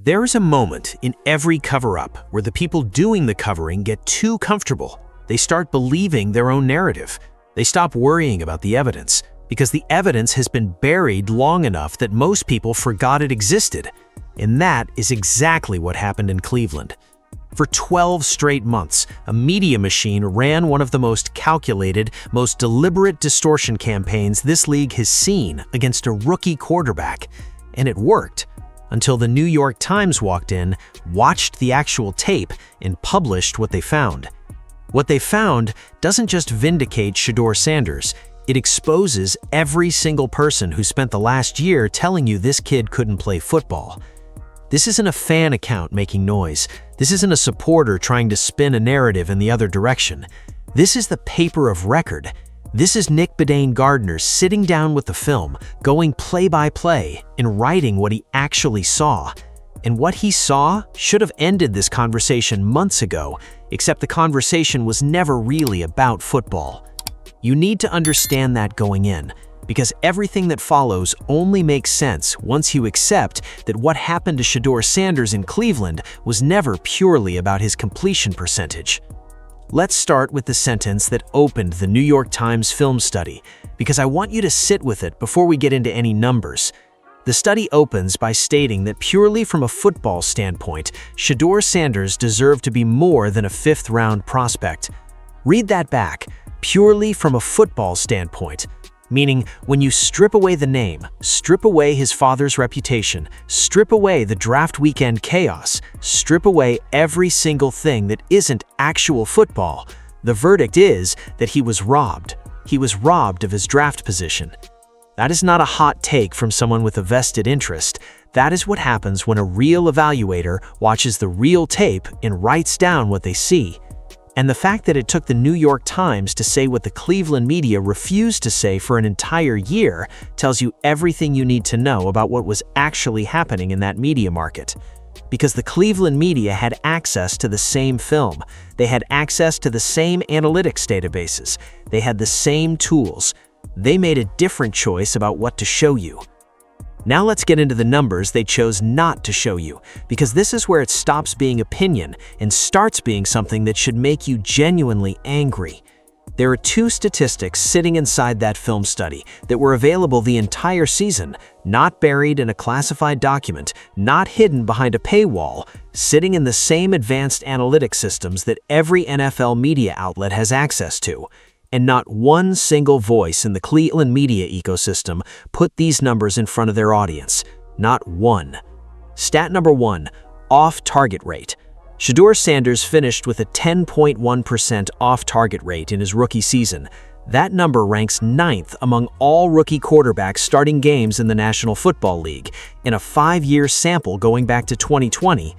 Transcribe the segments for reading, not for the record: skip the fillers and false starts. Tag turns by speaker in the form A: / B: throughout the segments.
A: There is a moment in every cover-up where the people doing the covering get too comfortable. They start believing their own narrative. They stop worrying about the evidence, because the evidence has been buried long enough that most people forgot it existed. And that is exactly what happened in Cleveland. For 12 straight months, a media machine ran one of the most calculated, most deliberate distortion campaigns this league has seen against a rookie quarterback. And it worked, until the New York Times walked in, watched the actual tape, and published what they found. What they found doesn't just vindicate Shedeur Sanders, it exposes every single person who spent the last year telling you this kid couldn't play football. This isn't a fan account making noise. This isn't a supporter trying to spin a narrative in the other direction. This is the paper of record. This is Nick Bedane-Gardner sitting down with the film, going play by play, and writing what he actually saw. And what he saw should have ended this conversation months ago, except the conversation was never really about football. You need to understand that going in, because everything that follows only makes sense once you accept that what happened to Shedeur Sanders in Cleveland was never purely about his completion percentage. Let's start with the sentence that opened the New York Times film study, because I want you to sit with it before we get into any numbers. The study opens by stating that purely from a football standpoint, Shedeur Sanders deserved to be more than a fifth-round prospect. Read that back. Purely from a football standpoint, meaning when you strip away the name, strip away his father's reputation, strip away the draft weekend chaos, strip away every single thing that isn't actual football, the verdict is that he was robbed. He was robbed of his draft position. That is not a hot take from someone with a vested interest. That is what happens when a real evaluator watches the real tape and writes down what they see. And the fact that it took the New York Times to say what the Cleveland media refused to say for an entire year tells you everything you need to know about what was actually happening in that media market. Because the Cleveland media had access to the same film. They had access to the same analytics databases. They had the same tools. They made a different choice about what to show you. Now let's get into the numbers they chose not to show you, because this is where it stops being opinion and starts being something that should make you genuinely angry. There are two statistics sitting inside that film study that were available the entire season, not buried in a classified document, not hidden behind a paywall, sitting in the same advanced analytics systems that every NFL media outlet has access to. And not one single voice in the Cleveland media ecosystem put these numbers in front of their audience. Not one. Stat number 1, off-target rate. Shedeur Sanders finished with a 10.1% off-target rate in his rookie season. That number ranks 9th among all rookie quarterbacks starting games in the National Football League in a 5-year sample going back to 2020.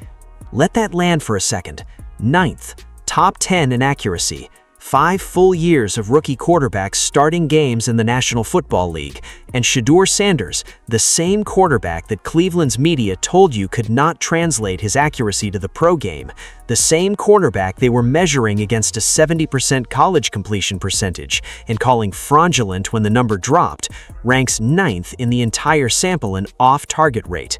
A: Let that land for a second. 9th, top 10 in accuracy. 5 full years of rookie quarterbacks starting games in the National Football League, and Shedeur Sanders, the same quarterback that Cleveland's media told you could not translate his accuracy to the pro game, the same quarterback they were measuring against a 70% college completion percentage and calling fraudulent when the number dropped, ranks 9th in the entire sample in off-target rate.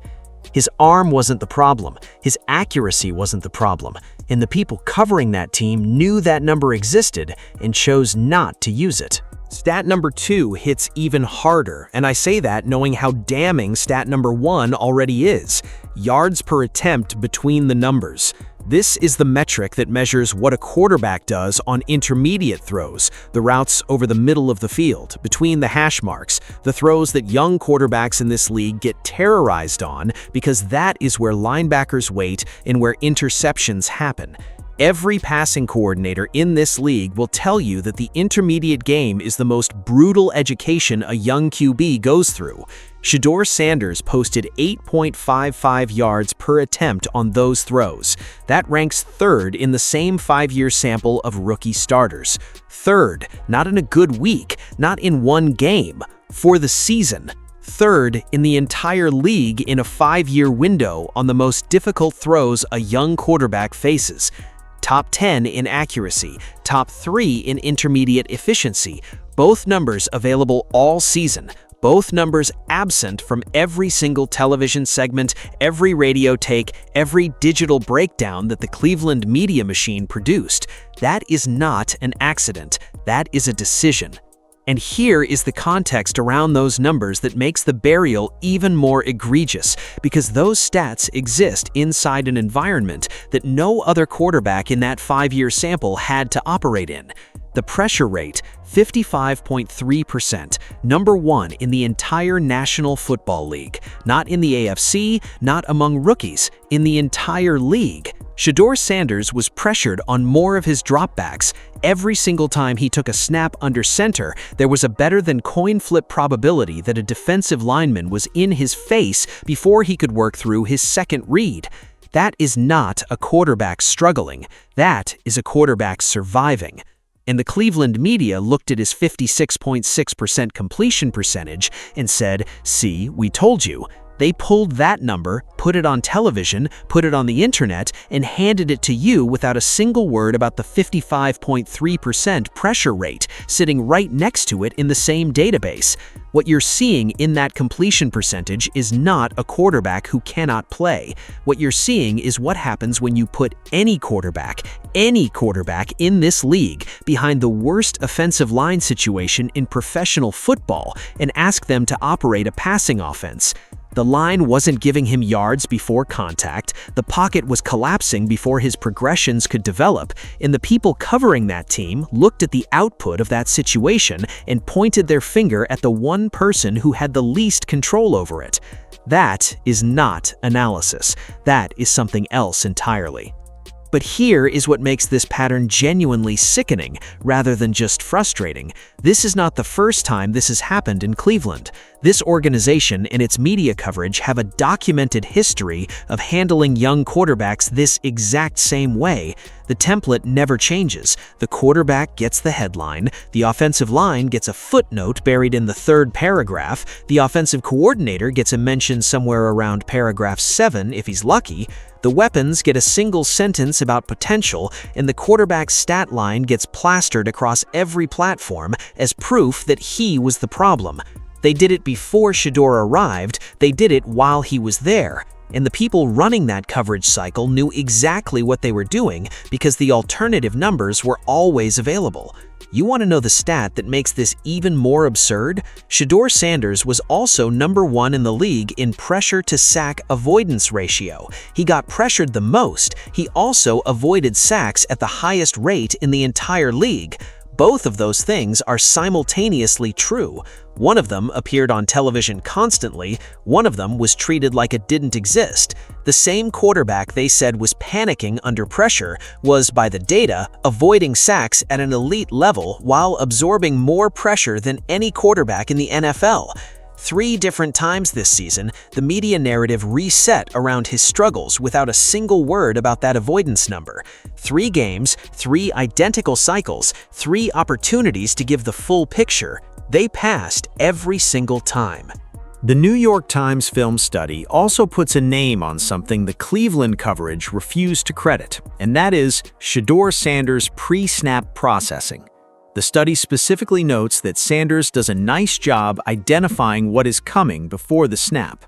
A: His arm wasn't the problem, his accuracy wasn't the problem, and the people covering that team knew that number existed and chose not to use it. Stat number 2 hits even harder, and I say that knowing how damning stat number 1 already is: yards per attempt between the numbers. This is the metric that measures what a quarterback does on intermediate throws, the routes over the middle of the field, between the hash marks, the throws that young quarterbacks in this league get terrorized on because that is where linebackers wait and where interceptions happen. Every passing coordinator in this league will tell you that the intermediate game is the most brutal education a young QB goes through. Shedeur Sanders posted 8.55 yards per attempt on those throws. That ranks 3rd in the same 5-year sample of rookie starters. 3rd, not in a good week, not in one game, for the season. 3rd in the entire league in a 5-year window on the most difficult throws a young quarterback faces. Top 10 in accuracy, top 3 in intermediate efficiency, both numbers available all season, Both numbers absent from every single television segment, every radio take, every digital breakdown that the Cleveland media machine produced. That is not an accident. That is a decision. And here is the context around those numbers that makes the burial even more egregious, because those stats exist inside an environment that no other quarterback in that 5-year sample had to operate in. The pressure rate, 55.3%, number 1 in the entire National Football League. Not in the AFC, not among rookies, in the entire league. Shedeur Sanders was pressured on more of his dropbacks. Every single time he took a snap under center, there was a better than coin flip probability that a defensive lineman was in his face before he could work through his second read. That is not a quarterback struggling. That is a quarterback surviving. And the Cleveland media looked at his 56.6% completion percentage and said, "See, we told you." They pulled that number, put it on television, put it on the internet, and handed it to you without a single word about the 55.3% pressure rate sitting right next to it in the same database. What you're seeing in that completion percentage is not a quarterback who cannot play. What you're seeing is what happens when you put any quarterback in this league behind the worst offensive line situation in professional football and ask them to operate a passing offense. The line wasn't giving him yards before contact, the pocket was collapsing before his progressions could develop, and the people covering that team looked at the output of that situation and pointed their finger at the one person who had the least control over it. That is not analysis. That is something else entirely. But here is what makes this pattern genuinely sickening, rather than just frustrating. This is not the first time this has happened in Cleveland. This organization and its media coverage have a documented history of handling young quarterbacks this exact same way. The template never changes. The quarterback gets the headline, the offensive line gets a footnote buried in the third paragraph, the offensive coordinator gets a mention somewhere around paragraph 7 if he's lucky, the weapons get a single sentence about potential, and the quarterback's stat line gets plastered across every platform as proof that he was the problem. They did it before Shedeur arrived, they did it while he was there. And the people running that coverage cycle knew exactly what they were doing because the alternative numbers were always available. You want to know the stat that makes this even more absurd? Shedeur Sanders was also number 1 in the league in pressure to sack avoidance ratio. He got pressured the most. He also avoided sacks at the highest rate in the entire league. Both of those things are simultaneously true. One of them appeared on television constantly, one of them was treated like it didn't exist. The same quarterback they said was panicking under pressure was, by the data, avoiding sacks at an elite level while absorbing more pressure than any quarterback in the NFL. 3 different times this season, the media narrative reset around his struggles without a single word about that avoidance number. 3 games, 3 identical cycles, 3 opportunities to give the full picture. They passed every single time. The New York Times film study also puts a name on something the Cleveland coverage refused to credit, and that is Shedeur Sanders' pre-snap processing. The study specifically notes that Sanders does a nice job identifying what is coming before the snap.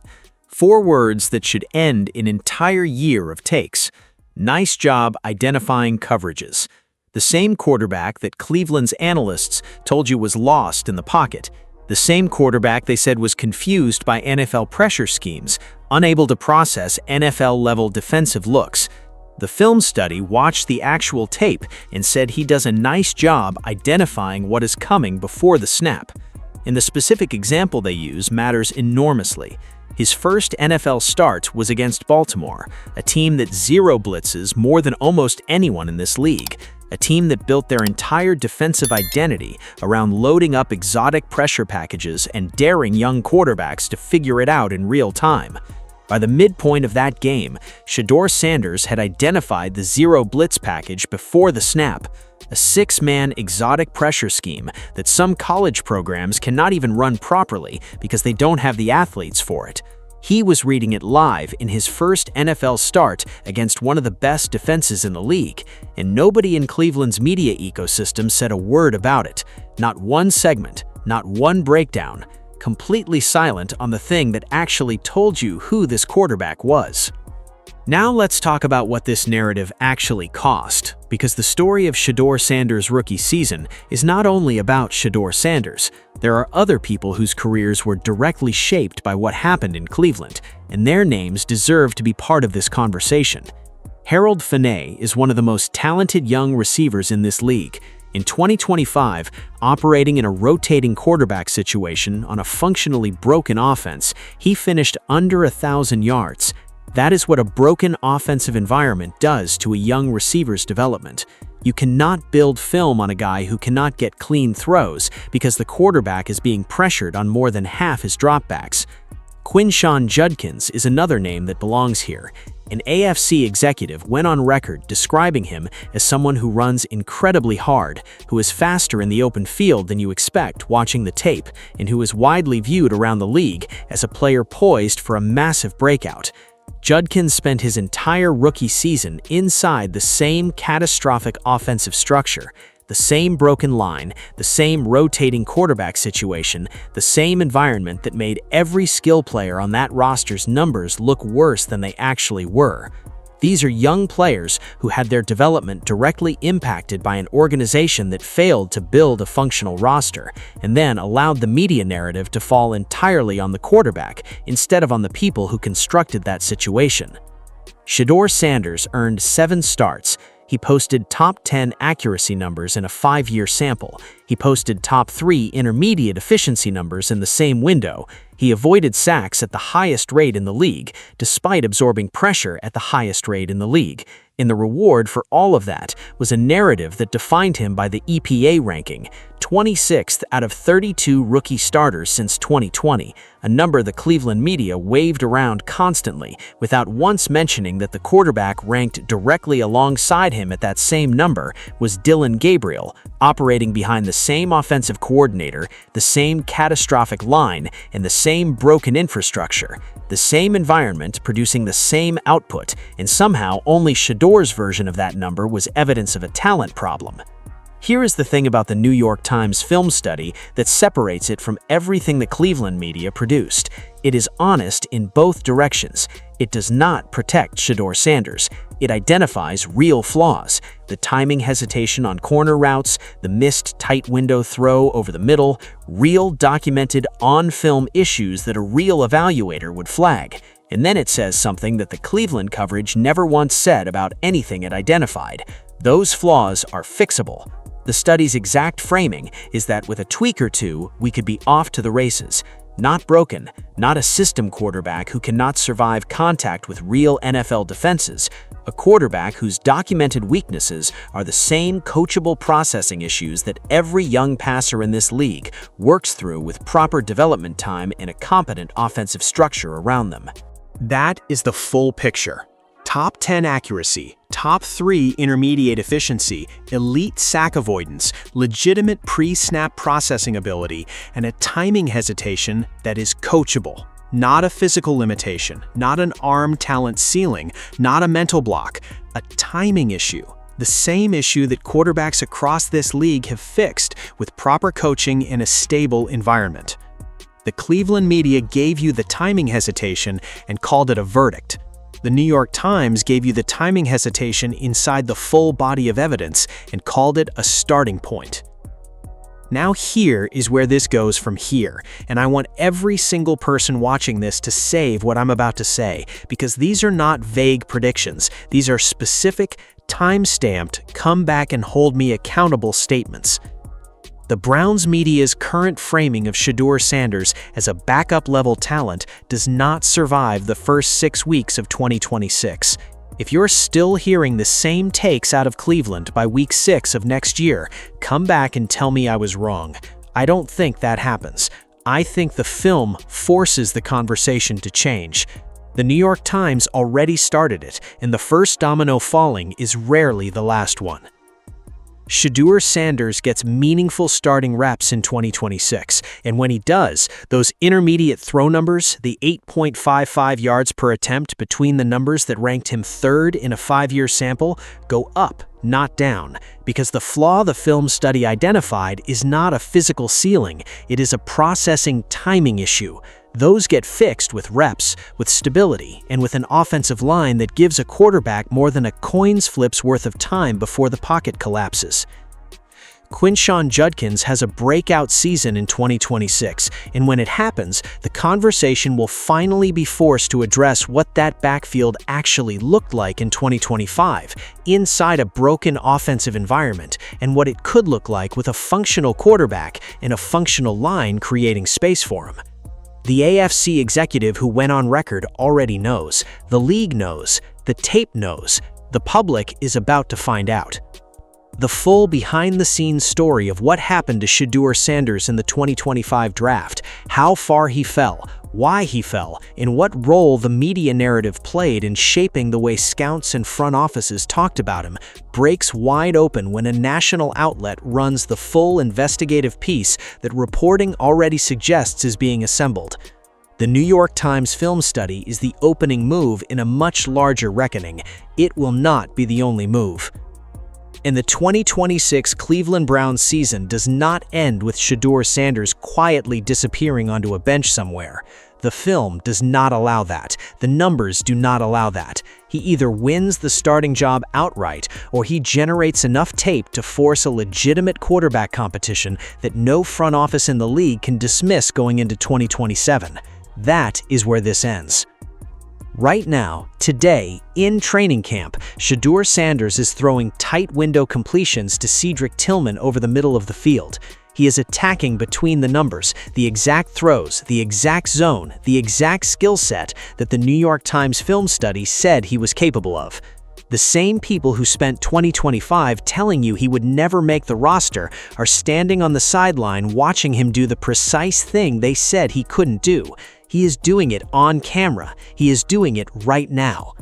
A: 4 words that should end an entire year of takes. Nice job identifying coverages. The same quarterback that Cleveland's analysts told you was lost in the pocket. The same quarterback they said was confused by NFL pressure schemes, unable to process NFL-level defensive looks. The film study watched the actual tape and said he does a nice job identifying what is coming before the snap. And the specific example they use matters enormously. His first NFL start was against Baltimore, a team that zero blitzes more than almost anyone in this league, a team that built their entire defensive identity around loading up exotic pressure packages and daring young quarterbacks to figure it out in real time. By the midpoint of that game, Shedeur Sanders had identified the zero blitz package before the snap, a 6-man exotic pressure scheme that some college programs cannot even run properly because they don't have the athletes for it. He was reading it live in his first NFL start against one of the best defenses in the league, and nobody in Cleveland's media ecosystem said a word about it. Not one segment, not one breakdown. completely silent on the thing that actually told you who this quarterback was. Now let's talk about what this narrative actually cost, because the story of Shedeur Sanders' rookie season is not only about Shedeur Sanders. There are other people whose careers were directly shaped by what happened in Cleveland, and their names deserve to be part of this conversation. Harold Fannay is one of the most talented young receivers in this league. In 2025, operating in a rotating quarterback situation on a functionally broken offense, he finished under 1,000 yards. That is what a broken offensive environment does to a young receiver's development. You cannot build film on a guy who cannot get clean throws because the quarterback is being pressured on more than half his dropbacks. Quinshon Judkins is another name that belongs here. An AFC executive went on record describing him as someone who runs incredibly hard, who is faster in the open field than you expect watching the tape, and who is widely viewed around the league as a player poised for a massive breakout. Judkins spent his entire rookie season inside the same catastrophic offensive structure, the same broken line, the same rotating quarterback situation, the same environment that made every skill player on that roster's numbers look worse than they actually were. These are young players who had their development directly impacted by an organization that failed to build a functional roster, and then allowed the media narrative to fall entirely on the quarterback instead of on the people who constructed that situation. Shedeur Sanders earned 7 starts. He posted top 10 accuracy numbers in a 5-year sample. He posted top 3 intermediate efficiency numbers in the same window. He avoided sacks at the highest rate in the league, despite absorbing pressure at the highest rate in the league. And the reward for all of that was a narrative that defined him by the EPA ranking, 26th out of 32 rookie starters since 2020, a number the Cleveland media waved around constantly, without once mentioning that the quarterback ranked directly alongside him at that same number was Dillon Gabriel, operating behind the same offensive coordinator, the same catastrophic line, and the same broken infrastructure, the same environment producing the same output, and somehow only Shedeur's version of that number was evidence of a talent problem. Here is the thing about the New York Times film study that separates it from everything the Cleveland media produced. It is honest in both directions. It does not protect Shedeur Sanders. It identifies real flaws: the timing hesitation on corner routes, the missed tight window throw over the middle, real documented on-film issues that a real evaluator would flag. And then it says something that the Cleveland coverage never once said about anything it identified: those flaws are fixable. The study's exact framing is that with a tweak or two, we could be off to the races. Not broken, not a system quarterback who cannot survive contact with real NFL defenses, a quarterback whose documented weaknesses are the same coachable processing issues that every young passer in this league works through with proper development time and a competent offensive structure around them.
B: That is the full picture. Top 10 accuracy, top 3 intermediate efficiency, elite sack avoidance, legitimate pre-snap processing ability, and a timing hesitation that is coachable. Not a physical limitation, not an arm talent ceiling, not a mental block, a timing issue. The same issue that quarterbacks across this league have fixed with proper coaching in a stable environment. The Cleveland media gave you the timing hesitation and called it a verdict. The New York Times gave you the timing hesitation inside the full body of evidence and called it a starting point. Now here is where this goes from here, and I want every single person watching this to save what I'm about to say, because these are not vague predictions. These are specific, time-stamped, come back and hold me accountable statements. The Browns media's current framing of Shedeur Sanders as a backup-level talent does not survive the first 6 weeks of 2026. If you're still hearing the same takes out of Cleveland by week 6 of next year, come back and tell me I was wrong. I don't think that happens. I think the film forces the conversation to change. The New York Times already started it, and the first domino falling is rarely the last one. Shedeur Sanders gets meaningful starting reps in 2026, and when he does, those intermediate throw numbers, the 8.55 yards per attempt between the numbers that ranked him 3rd in a 5-year sample, go up not down, because the flaw the film study identified is not a physical ceiling, it is a processing timing issue. Those get fixed with reps, with stability, and with an offensive line that gives a quarterback more than a coin's flip's worth of time before the pocket collapses. Quinshon Judkins has a breakout season in 2026, and when it happens, the conversation will finally be forced to address what that backfield actually looked like in 2025, inside a broken offensive environment, and what it could look like with a functional quarterback and a functional line creating space for him. The AFC executive who went on record already knows, the league knows, the tape knows, the public is about to find out. The full behind-the-scenes story of what happened to Shedeur Sanders in the 2025 draft, how far he fell, why he fell, and what role the media narrative played in shaping the way scouts and front offices talked about him, breaks wide open when a national outlet runs the full investigative piece that reporting already suggests is being assembled. The New York Times film study is the opening move in a much larger reckoning. It will not be the only move. And the 2026 Cleveland Browns season does not end with Shedeur Sanders quietly disappearing onto a bench somewhere. The film does not allow that. The numbers do not allow that. He either wins the starting job outright, or he generates enough tape to force a legitimate quarterback competition that no front office in the league can dismiss going into 2027. That is where this ends. Right now, today, in training camp, Shedeur Sanders is throwing tight window completions to Cedric Tillman over the middle of the field. He is attacking between the numbers, the exact throws, the exact zone, the exact skill set that the New York Times film study said he was capable of. The same people who spent 2025 telling you he would never make the roster are standing on the sideline watching him do the precise thing they said he couldn't do. He is doing it on camera. He is doing it right now.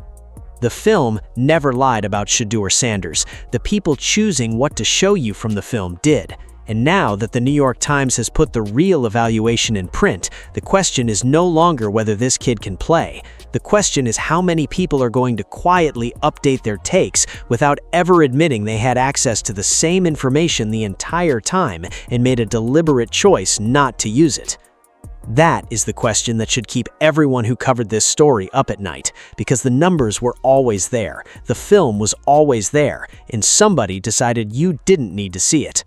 B: The film never lied about Shedeur Sanders. The people choosing what to show you from the film did. And now that the New York Times has put the real evaluation in print, the question is no longer whether this kid can play. The question is how many people are going to quietly update their takes without ever admitting they had access to the same information the entire time and made a deliberate choice not to use it. That is the question that should keep everyone who covered this story up at night, because the numbers were always there, the film was always there, and somebody decided you didn't need to see it.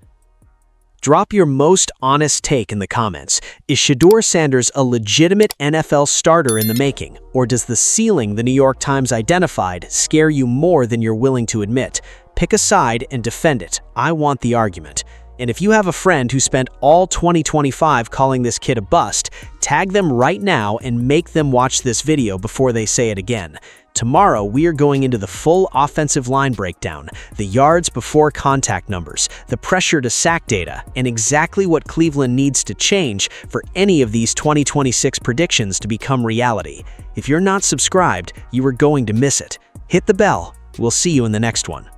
B: Drop your most honest take in the comments. Is Shedeur Sanders a legitimate NFL starter in the making, or does the ceiling the New York Times identified scare you more than you're willing to admit? Pick a side and defend it. I want the argument. And if you have a friend who spent all 2025 calling this kid a bust, tag them right now and make them watch this video before they say it again. Tomorrow, we are going into the full offensive line breakdown, the yards before contact numbers, the pressure to sack data, and exactly what Cleveland needs to change for any of these 2026 predictions to become reality. If you're not subscribed, you are going to miss it. Hit the bell. We'll see you in the next one.